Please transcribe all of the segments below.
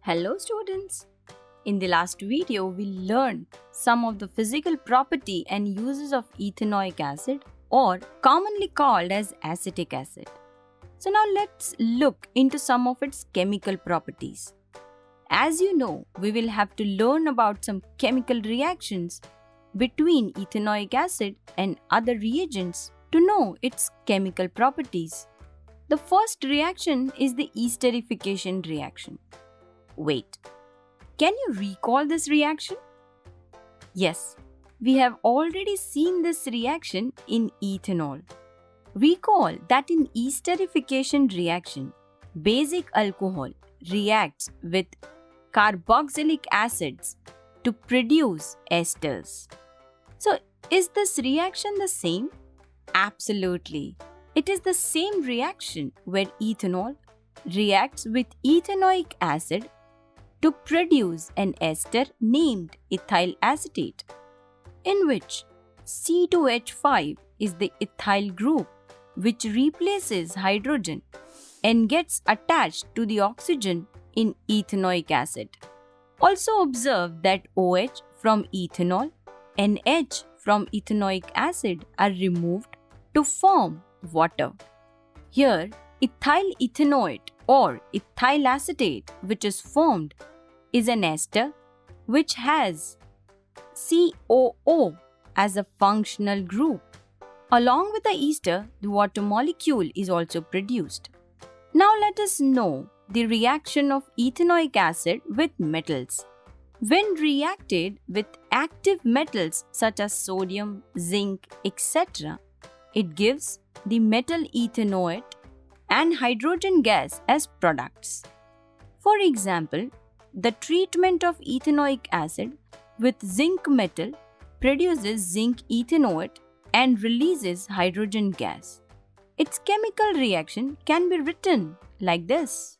Hello students! In the last video, we learned some of the physical property and uses of ethanoic acid, or commonly called as acetic acid. So now let's look into some of its chemical properties. As you know, we will have to learn about some chemical reactions between ethanoic acid and other reagents to know its chemical properties. The first reaction is the esterification reaction. Wait, can you recall this reaction? Yes, we have already seen this reaction in ethanol. Recall that in esterification reaction, basic alcohol reacts with carboxylic acids to produce esters. So, is this reaction the same? Absolutely. It is the same reaction where ethanol reacts with ethanoic acid to produce an ester named ethyl acetate, in which C2H5 is the ethyl group which replaces hydrogen and gets attached to the oxygen in ethanoic acid. Also observe that OH from ethanol and H from ethanoic acid are removed to form water. Here, ethyl ethanoate or ethyl acetate, which is formed, is an ester which has COO as a functional group. Along with the ester, the water molecule is also produced. Now let us know the reaction of ethanoic acid with metals. When reacted with active metals such as sodium, zinc, etc., it gives the metal ethanoate and hydrogen gas as products. For example, the treatment of ethanoic acid with zinc metal produces zinc ethanoate and releases hydrogen gas. Its chemical reaction can be written like this.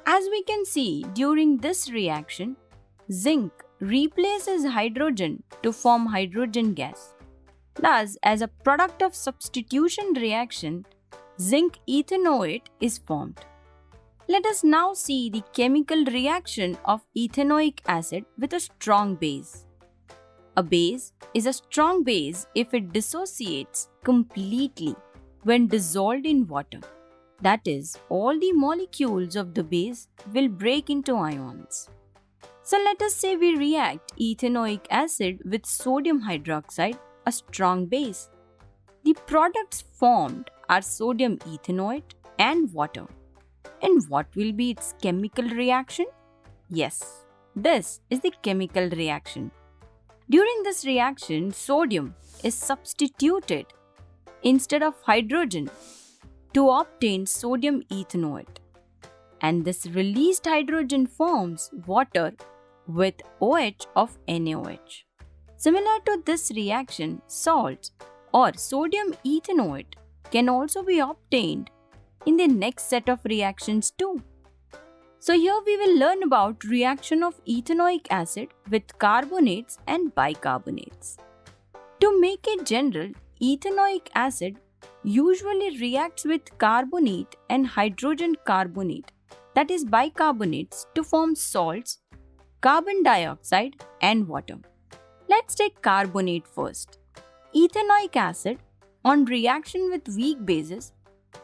As we can see, during this reaction, zinc replaces hydrogen to form hydrogen gas. Thus, as a product of substitution reaction, zinc ethanoate is formed. Let us now see the chemical reaction of ethanoic acid with a strong base. A base is a strong base if it dissociates completely when dissolved in water. That is, all the molecules of the base will break into ions. So let us say we react ethanoic acid with sodium hydroxide, a strong base. The products formed are sodium ethanoate and water. And what will be its chemical reaction? Yes, this is the chemical reaction. During this reaction, sodium is substituted instead of hydrogen to obtain sodium ethanoate. And this released hydrogen forms water with OH of NaOH. Similar to this reaction, salts or sodium ethanoate can also be obtained in the next set of reactions too. So here we will learn about reaction of ethanoic acid with carbonates and bicarbonates. To make it general, ethanoic acid usually reacts with carbonate and hydrogen carbonate, that is bicarbonates, to form salts, carbon dioxide and water. Let's take carbonate first. Ethanoic acid, on reaction with weak bases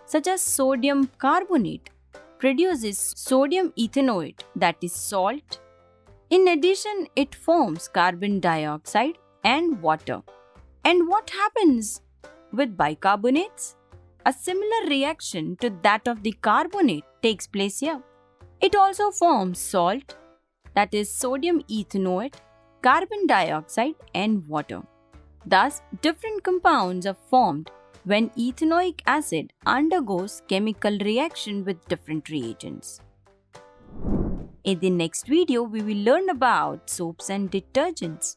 such as sodium carbonate, produces sodium ethanoate, that is salt. In addition, it forms carbon dioxide and water. And what happens with bicarbonates? A similar reaction to that of the carbonate takes place here. It also forms salt, that is sodium ethanoate, carbon dioxide and water. Thus, different compounds are formed when ethanoic acid undergoes chemical reaction with different reagents. In the next video, we will learn about soaps and detergents.